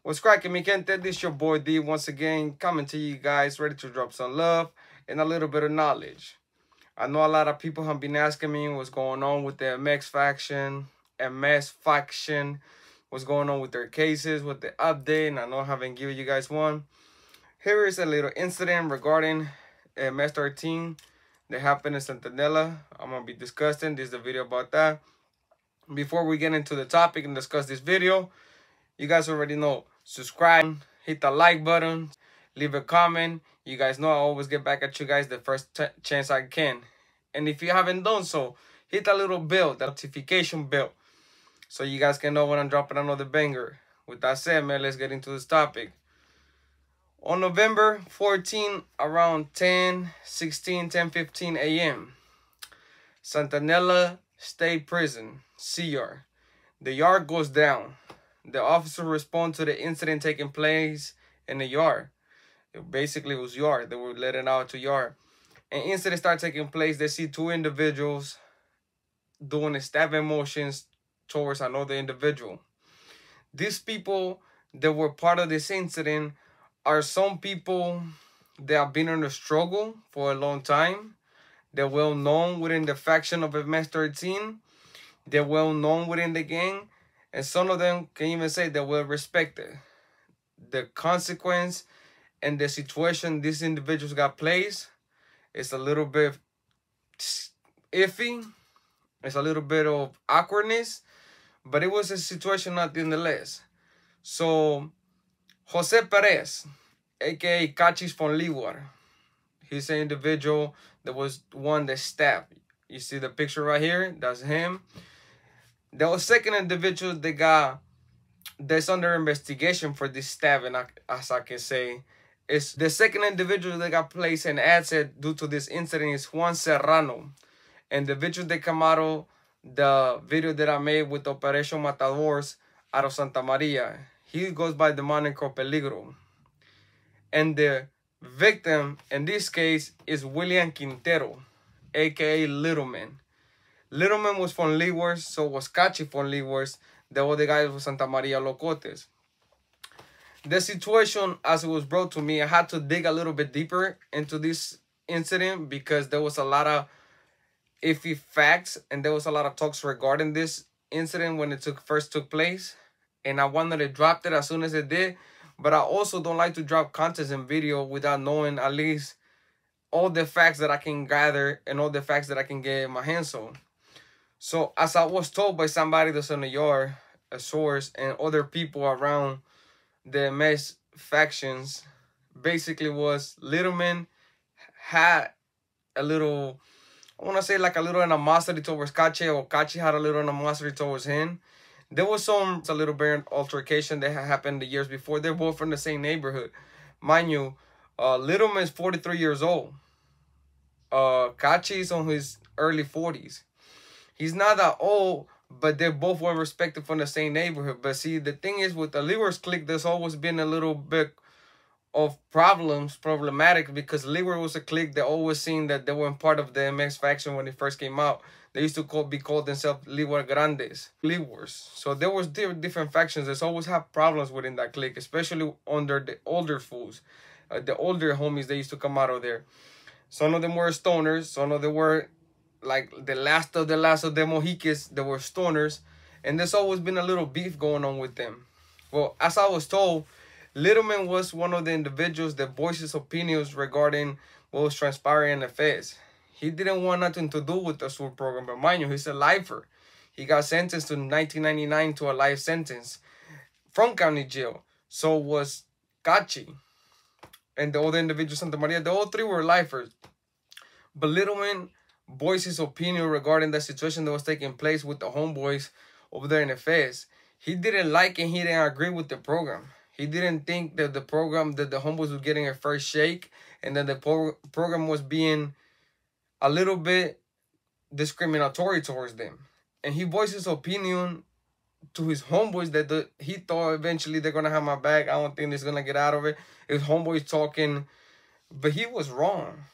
What's cracking, mi gente? This your boy D once again, coming to you guys, ready to drop some love and a little bit of knowledge. I know a lot of people have been asking me what's going on with the MS faction, what's going on with their cases, with the update, and I know I haven't given you guys one. Here is a little incident regarding MS-13 that happened in Santanella. I'm going to be discussing. This is a video about that. Before we get into the topic and discuss this video, you guys already know, subscribe, hit the like button, leave a comment. You guys know I always get back at you guys the first chance I can. And if you haven't done so, hit that little bell, the notification bell, so you guys can know when I'm dropping another banger. With that said, man, let's get into this topic. On November 14, around 10:15 a.m., Santanella State Prison, CR. The yard goes down. The officer responds to the incident taking place in the yard. It basically was yard. They were letting out to yard. An incident started taking place. They see two individuals doing stabbing motions towards another individual. These people that were part of this incident are some people that have been in a struggle for a long time. They're well known within the faction of MS-13. They're well known within the gang. And some of them can even say they're well respected. The consequence and the situation these individuals got placed is a little bit iffy. It's a little bit of awkwardness. But it was a situation nonetheless. So, Jose Perez, a.k.a. Cachis von Leeuwen, he's an individual that was one that stabbed. You see the picture right here? That's him. There was second individual that's under investigation for this stabbing, as I can say. It's the second individual that got placed in asset due to this incident is Juan Serrano. Individual that come out of the video that I made with Operation Matadores out of Santa Maria. He goes by the moniker Peligro. And the victim in this case is William Quintero, aka Little Man. Little Man was from Leeuwen, so was Cachi from Leeuwen. The other guy was Santa Maria Locotes. The situation, as it was brought to me, I had to dig a little bit deeper into this incident because there was a lot of iffy facts and there was a lot of talks regarding this incident when it first took place. And I wanted to drop it as soon as it did. But I also don't like to drop content in video without knowing at least all the facts that I can gather and all the facts that I can get my hands on. So, as I was told by somebody that's in the yard, a source, and other people around the MS factions, basically was Little Man had a little, I want to say like a little animosity towards Cachi, or Cachi had a little animosity towards him. There was a little bit altercation that had happened the years before. They're both from the same neighborhood. Mind you, Little Man is 43 years old. Cachi is on his early 40s. He's not that old, but they're both well respected from the same neighborhood. But see, the thing is, with the Leeuwen clique, there's always been a little bit of problematic, because Leeuwen was a clique that always seen that they weren't part of the MS faction when it first came out. They used to be called themselves Leeuwen Grandes, Leeuwens. So there was different factions. There's always have problems within that clique, especially under the older fools, the older homies that used to come out of there. Some of them were stoners. Some of them were like the last of the Mojiques. They were stoners. And there's always been a little beef going on with them. Well, as I was told, Little Man was one of the individuals that voiced his opinions regarding what was transpiring in the feds. He didn't want nothing to do with the SWORD program, but mind you, he's a lifer. He got sentenced in 1999 to a life sentence from county jail. So was Cachi and the other individual, Santa Maria. The all three were lifers. But Little Man voiced his opinion regarding the situation that was taking place with the homeboys over there in the feds. He didn't like and he didn't agree with the program. He didn't think that the program, that the homeboys were getting a first shake, and that the program was being a little bit discriminatory towards them. And he voiced his opinion to his homeboys that he thought eventually they're going to have my back. I don't think they're going to get out of it. His homeboys talking, but he was wrong.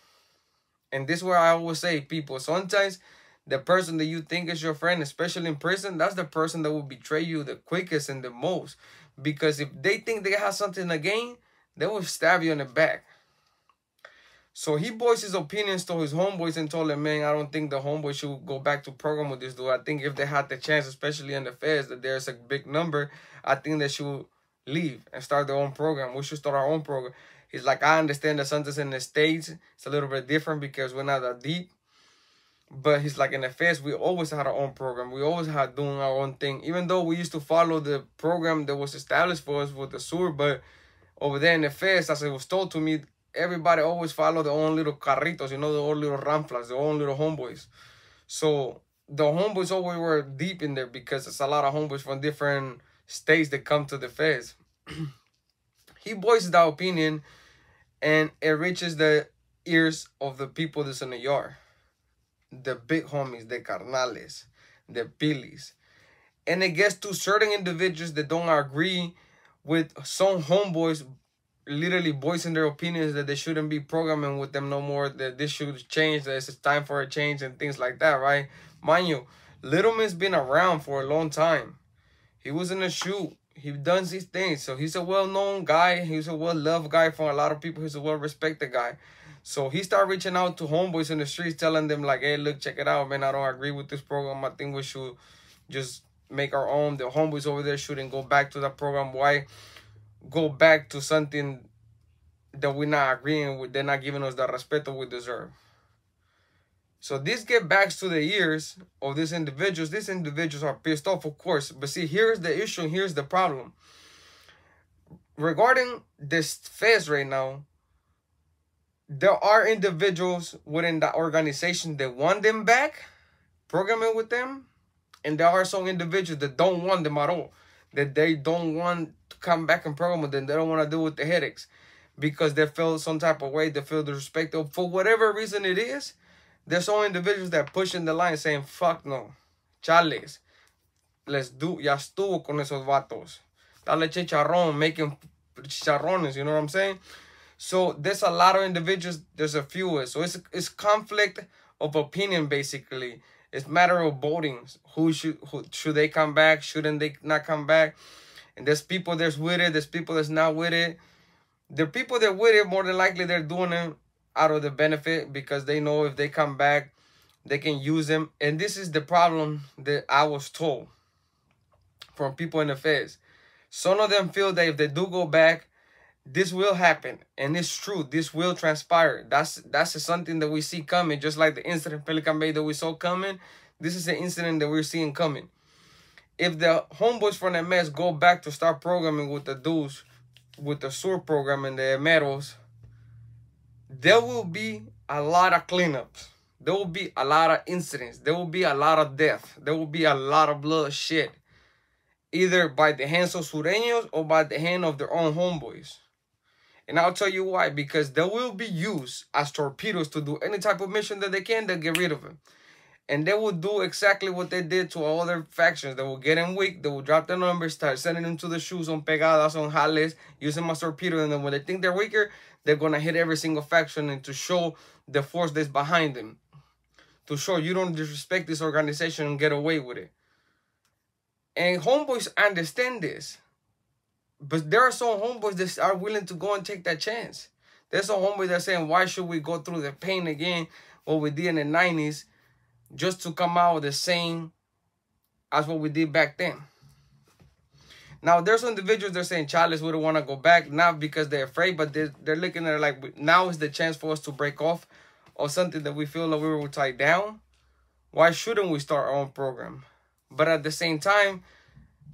And this is where I always say, people, sometimes the person that you think is your friend, especially in prison, that's the person that will betray you the quickest and the most. because if they think they have something to gain, they will stab you in the back. So he voiced his opinions to his homeboys and told them, man, I don't think the homeboys should go back to program with this dude. I think if they had the chance, especially in the feds, that there's a big number, I think they should leave and start their own program. We should start our own program. He's like, I understand that sometimes in the States, it's a little bit different because we're not that deep. But he's like, in the feds, we always had our own program. We always had doing our own thing. Even though we used to follow the program that was established for us with the SUR, but over there in the feds, as it was told to me, everybody always follow their own little carritos, you know, their own little ramflas, their own little homeboys. So the homeboys always were deep in there because it's a lot of homeboys from different states that come to the feds. He voices that opinion, and it reaches the ears of the people that's in the yard. The big homies, the carnales, the pillies. And it gets to certain individuals that don't agree with some homeboys literally voicing their opinions that they shouldn't be programming with them no more, that this should change, that it's time for a change and things like that, right? Mind you, Littleman's been around for a long time. He was in a shoot. He done these things. So he's a well-known guy. He's a well-loved guy from a lot of people. He's a well-respected guy. So he started reaching out to homeboys in the streets, telling them like, hey, look, check it out, man. I don't agree with this program. I think we should just make our own. The homeboys over there shouldn't go back to that program. Why go back to something that we're not agreeing with? They're not giving us the respect we deserve. So this gets back to the ears of these individuals. These individuals are pissed off, of course. But see, here's the issue. Here's the problem. Regarding this feds right now, there are individuals within the organization that want them back, programming with them. And there are some individuals that don't want them at all. That they don't want to come back and program with them. They don't want to deal with the headaches because they feel some type of way. They feel disrespected. For whatever reason it is, there's some individuals that pushing the line saying, fuck no. Chales. Let's do. Ya estuvo con esos vatos. Dale chicharrón. Making chicharrones. You know what I'm saying? So there's a lot of individuals. There's a few. So it's conflict of opinion, basically. It's matter of voting. Who should they come back? Shouldn't they not come back? And there's people that's with it. There's people that's not with it. The people that with it, more than likely, they're doing it out of the benefit because they know if they come back, they can use them. And this is the problem that I was told from people in the feds. Some of them feel that if they do go back, this will happen. And it's true. This will transpire. That's something that we see coming. Just like the incident Pelican Bay that we saw coming. This is an incident that we're seeing coming. If the homeboys from the mess go back to start programming with the dudes, with the SUR program and the Emeros, there will be a lot of cleanups. There will be a lot of incidents. There will be a lot of death. There will be a lot of bloodshed. Either by the hands of Sureños or by the hand of their own homeboys. And I'll tell you why. Because they will be used as torpedoes to do any type of mission that they can to get rid of them. And they will do exactly what they did to all other factions. They will get them weak. They will drop their numbers, start sending them to the shoes on pegadas, on jales, using my torpedo. And then when they think they're weaker, they're going to hit every single faction and to show the force that's behind them. To show you don't disrespect this organization and get away with it. And homeboys understand this. But there are some homeboys that are willing to go and take that chance. There's some homeboys that are saying, why should we go through the pain again, what we did in the 90s, just to come out the same as what we did back then? Now, there's some individuals that are saying, Chales, we don't want to go back, not because they're afraid, but they're looking at it like, now is the chance for us to break off of something that we feel like we were tied down. Why shouldn't we start our own program? But at the same time,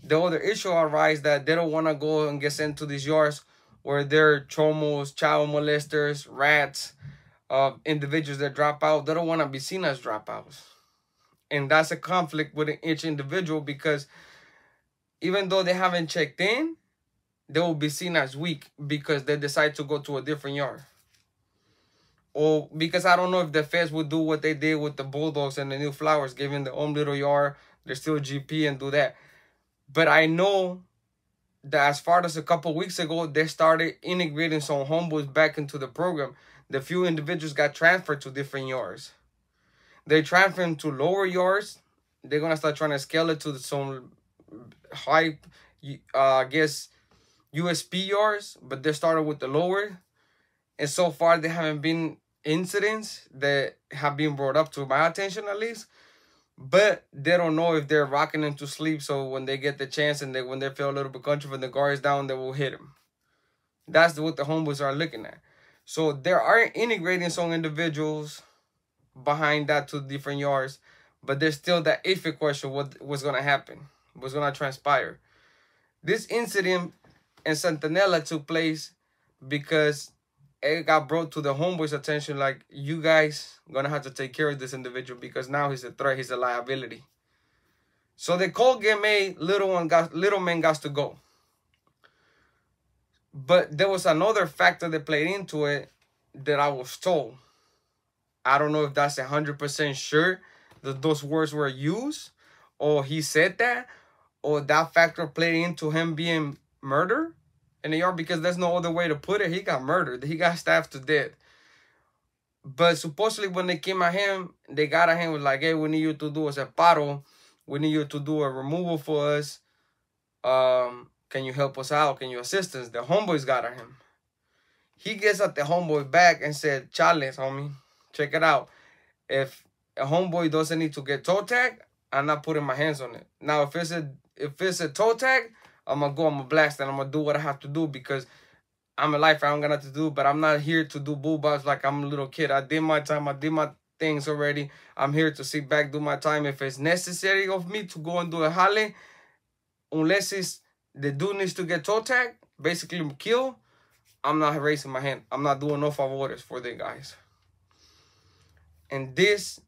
the other issue arises that they don't want to go and get sent to these yards where they're chomos, child molesters, rats, individuals that drop out. They don't want to be seen as dropouts. And that's a conflict with each individual because even though they haven't checked in, they will be seen as weak because they decide to go to a different yard. Or because I don't know if the feds would do what they did with the Bulldogs and the New Flowers, giving their own little yard, they're still GP and do that. But I know that as far as a couple weeks ago, they started integrating some homeboys back into the program. The few individuals got transferred to different yards. They transferred them to lower yards. They're going to start trying to scale it to some high, I guess, USP yards, but they started with the lower. And so far, there haven't been incidents that have been brought up to my attention, at least. But they don't know if they're rocking them to sleep. So when they get the chance and when they feel a little bit comfortable and the guard is down, they will hit him. That's what the homeboys are looking at. So there are integrating some individuals behind that 2 different yards. But there's still that iffy question, what's going to happen? What's going to transpire? This incident in Centinela took place because it got brought to the homeboys' attention, like, you guys gonna have to take care of this individual because now he's a threat, he's a liability. So the call get made, little man got to go. But there was another factor that played into it that I was told. I don't know if that's 100% sure that those words were used, or he said that, or that factor played into him being murdered in the yard, because there's no other way to put it. He got murdered. He got stabbed to death. But supposedly when they came at him, they got at him with like, hey, we need you to do a paro. We need you to do a removal for us. Can you help us out? Can you assist us? The homeboys got at him. He gets at the homeboy back and said, Charles, homie, check it out. If a homeboy doesn't need to get toe tag, I'm not putting my hands on it. Now, if it's a toe tag, I'm going to blast and I'm going to do what I have to do because I'm a lifer. I'm going to have to do, but I'm not here to do boo-bops like I'm a little kid. I did my time. I did my things already. I'm here to sit back, do my time. If it's necessary of me to go and do a jale, unless it's the dude needs to get toe tag, basically kill, I'm not raising my hand. I'm not doing no favores for the guys. And this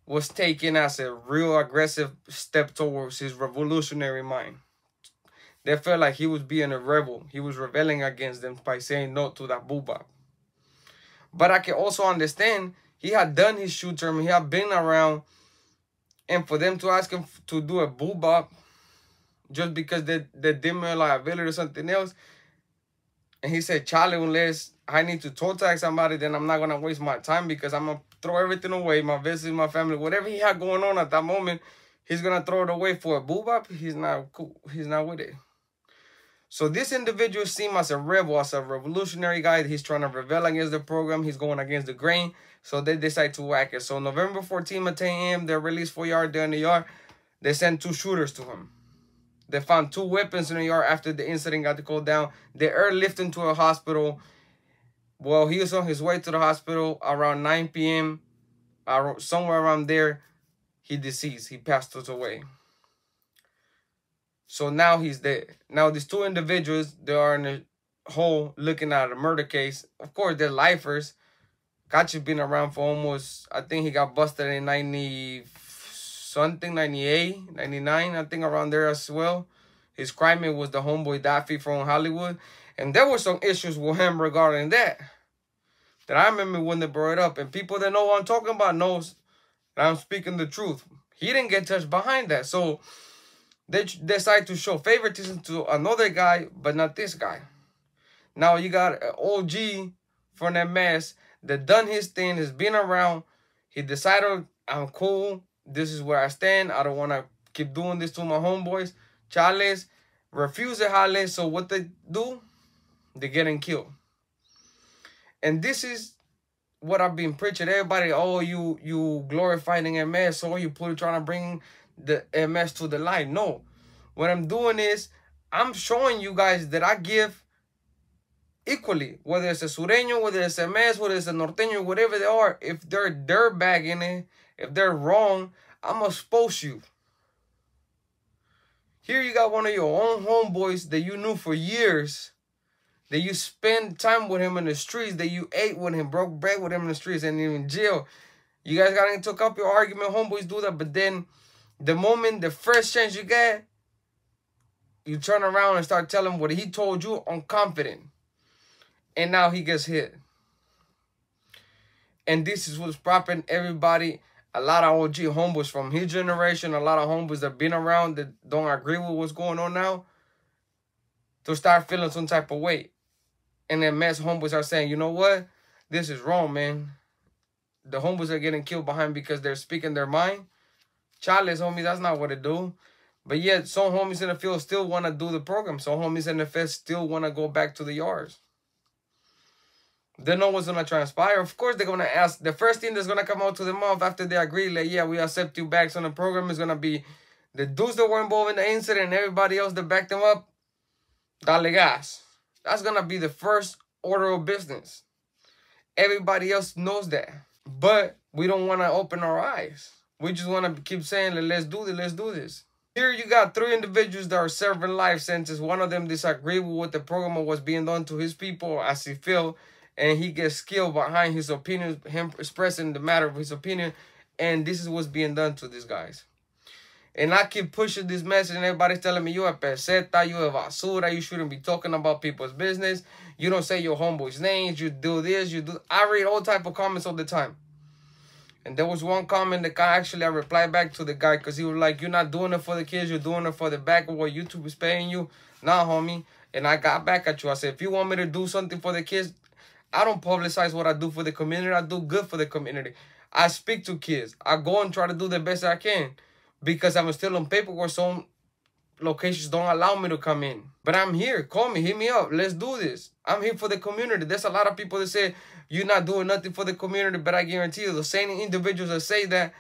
was taken as a real aggressive step towards his revolutionary mind. They felt like he was being a rebel. He was rebelling against them by saying no to that boo-bop. But I can also understand he had done his shoot term. He had been around. And for them to ask him to do a boo-bop just because they deemed a liability or something else. And he said, Charlie, unless I need to toe tag somebody, then I'm not going to waste my time because I'm going to throw everything away. My business, my family, whatever he had going on at that moment, he's going to throw it away for a boo-bop. He's not cool. He's not with it. So this individual seemed as a rebel, as a revolutionary guy. He's trying to rebel against the program. He's going against the grain. So they decide to whack it. So November 14 at 10 a.m., they're released 4 yards there in the yard. They sent 2 shooters to him. They found 2 weapons in the yard after the incident got called down. They airlifted him to a hospital. Well, he was on his way to the hospital around 9 p.m. Somewhere around there, he deceased. He passed us away. So now he's dead. Now these 2 individuals, they are in a hole looking at a murder case. Of course, they're lifers. Cacho's been around for almost, I think he got busted in 90-something, 98, 99, I think around there as well. His crime was the homeboy Daffy from Hollywood. And there were some issues with him regarding that I remember when they brought it up. And people that know what I'm talking about knows that I'm speaking the truth. He didn't get touched behind that. So they decide to show favoritism to another guy, but not this guy. Now you got an OG from that mess that done his thing, has been around. He decided, I'm cool. This is where I stand. I don't want to keep doing this to my homeboys. Charles refuse the jale. So what they do? They're getting killed. And this is what I've been preaching. Everybody, oh, you glorifying MS. Oh, you trying to bring the MS to the light. No. What I'm doing is I'm showing you guys that I give equally. Whether it's a Sureño, whether it's a MS, whether it's a Norteño, whatever they are. If they're dirtbagging it, if they're wrong, I'm going to expose you. Here you got one of your own homeboys that you knew for years, that you spend time with him in the streets, that you ate with him, broke bread with him in the streets, and even in jail. You guys got into up your argument. Homeboys do that, but then the moment, the first chance you get, you turn around and start telling what he told you unconfident. And now he gets hit. And this is what's propping everybody. A lot of OG homeboys from his generation, a lot of homeboys that been around that don't agree with what's going on now, to start feeling some type of weight. And then mess homeboys are saying, you know what? This is wrong, man. The homeboys are getting killed behind because they're speaking their mind. Charles, homie, that's not what it do. But yet, some homies in the field still want to do the program. Some homies in the field still want to go back to the yards. They know what's going to transpire. Of course, they're going to ask. The first thing that's going to come out to the mouth after they agree, like, yeah, we accept you back on the program, is going to be the dudes that were involved in the incident and everybody else that backed them up, dale gas. That's going to be the first order of business. Everybody else knows that. But we don't want to open our eyes. We just want to keep saying, let's do this, let's do this. Here you got 3 individuals that are serving life sentences. One of them disagreed with what the program was being done to his people as he feel, and he gets killed behind his opinion, him expressing the matter of his opinion, and this is what's being done to these guys. And I keep pushing this message, and everybody's telling me, you're a peseta, you're a basura, you shouldn't be talking about people's business, you don't say your homeboys' names, you do this, you do... I read all type of comments all the time. And there was one comment that I replied back to the guy because he was like, you're not doing it for the kids, you're doing it for the back of what YouTube is paying you. Nah, homie. And I got back at you. I said, if you want me to do something for the kids, I don't publicize what I do for the community. I do good for the community. I speak to kids. I go and try to do the best I can because I'm still on paperwork. Some locations don't allow me to come in. But I'm here. Call me. Hit me up. Let's do this. I'm here for the community. There's a lot of people that say, you're not doing nothing for the community, but I guarantee you, the same individuals that say that,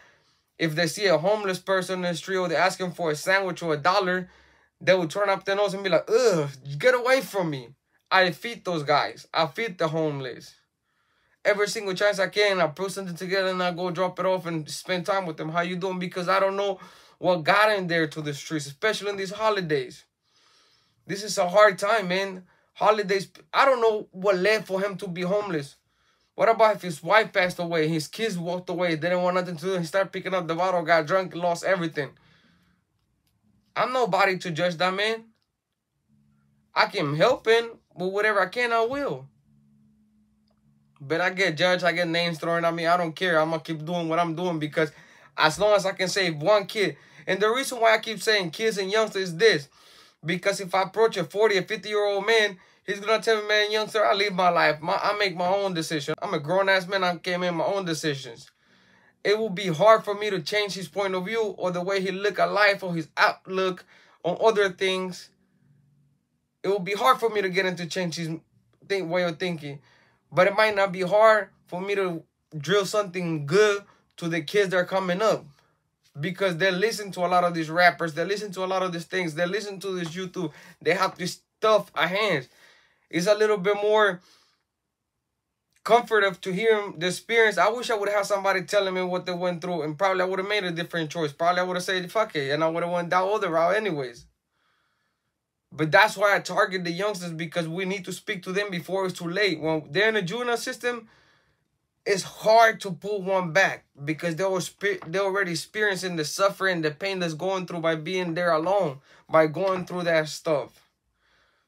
if they see a homeless person in the street or they're asking for a sandwich or $1, they will turn up their nose and be like, ugh, get away from me. I feed those guys. I feed the homeless. Every single chance I can, I put something together and I go drop it off and spend time with them. How you doing? Because I don't know what got in there to the streets, especially in these holidays. This is a hard time, man. Holidays, I don't know what led for him to be homeless. What about if his wife passed away, his kids walked away, didn't want nothing to do, he started picking up the bottle, got drunk, lost everything? I'm nobody to judge that man. I can help him, but whatever I can, I will. But I get judged, I get names thrown at me, I don't care. I'm going to keep doing what I'm doing because as long as I can save one kid. And the reason why I keep saying kids and youngsters is this. Because if I approach a 40 or 50-year-old man, he's going to tell me, man, youngster, I live my life. I make my own decision. I'm a grown-ass man. I can make my own decisions. It will be hard for me to change his point of view or the way he look at life or his outlook on other things. It will be hard for me to get him to change his way of thinking. But it might not be hard for me to drill something good to the kids that are coming up. Because they listen to a lot of these rappers. They listen to a lot of these things. They listen to this YouTube. They have this stuff at hands. It's a little bit more comfortable to hear the experience. I wish I would have somebody telling me what they went through. And probably I would have made a different choice. Probably I would have said, fuck it. And I would have went that other route anyways. But that's why I target the youngsters. Because we need to speak to them before it's too late. When they're in the juvenile system, it's hard to pull one back because they're already experiencing the suffering, the pain that's going through by being there alone, by going through that stuff.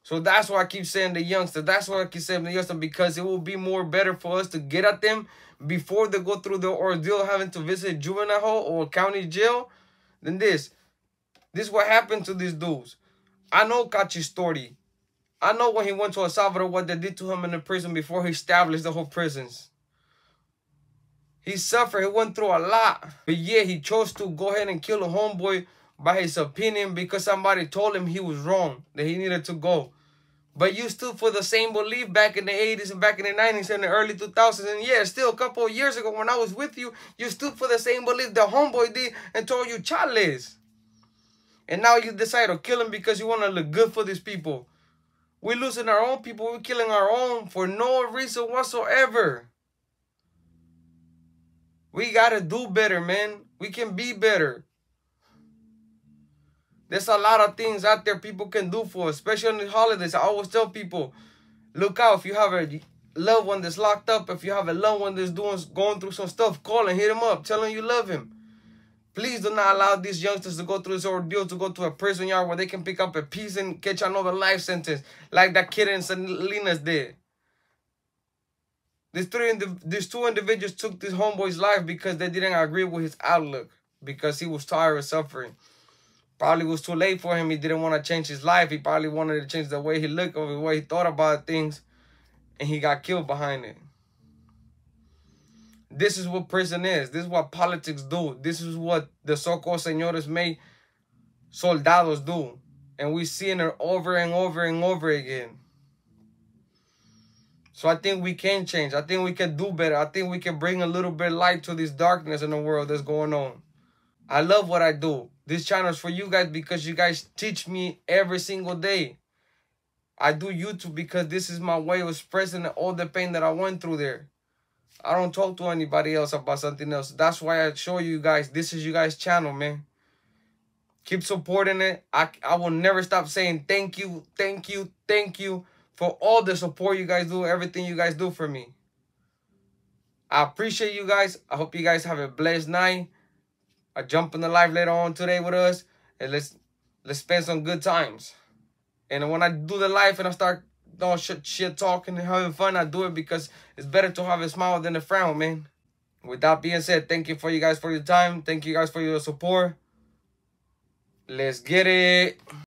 So that's why I keep saying the youngsters. That's why I keep saying the youngsters, because it will be more better for us to get at them before they go through the ordeal having to visit juvenile hall or county jail than this. This is what happened to these dudes. I know Kachi's story. I know when he went to El Salvador, what they did to him in the prison before he established the whole prisons. He suffered. He went through a lot. But yeah, he chose to go ahead and kill a homeboy by his opinion because somebody told him he was wrong, that he needed to go. But you stood for the same belief back in the 80s and back in the 90s and the early 2000s. And yeah, still a couple of years ago when I was with you, you stood for the same belief the homeboy did and told you chales. And now you decide to kill him because you want to look good for these people. We're losing our own people. We're killing our own for no reason whatsoever. We got to do better, man. We can be better. There's a lot of things out there people can do for us, especially on the holidays. I always tell people, look out. If you have a loved one that's locked up, if you have a loved one that's going through some stuff, call and hit him up. Tell him you love him. Please do not allow these youngsters to go through this ordeal, to go to a prison yard where they can pick up a piece and catch another life sentence like that kid in Salinas did. These two individuals took this homeboy's life because they didn't agree with his outlook, because he was tired of suffering. Probably was too late for him. He didn't want to change his life. He probably wanted to change the way he looked or the way he thought about things, and he got killed behind it. This is what prison is. This is what politics do. This is what the so-called señores made soldados do. And we seeing it over and over and over again. So I think we can change. I think we can do better. I think we can bring a little bit of light to this darkness in the world that's going on. I love what I do. This channel is for you guys because you guys teach me every single day. I do YouTube because this is my way of expressing all the pain that I went through there. I don't talk to anybody else about something else. That's why I show you guys. This is you guys' channel, man. Keep supporting it. I will never stop saying thank you, thank you, thank you for all the support you guys do, everything you guys do for me. I appreciate you guys. I hope you guys have a blessed night. I jump in the live later on today with us, and let's spend some good times. And when I do the live and I start doing shit talking and having fun, I do it because it's better to have a smile than a frown, man. With that being said, thank you for you guys for your time. Thank you guys for your support. Let's get it.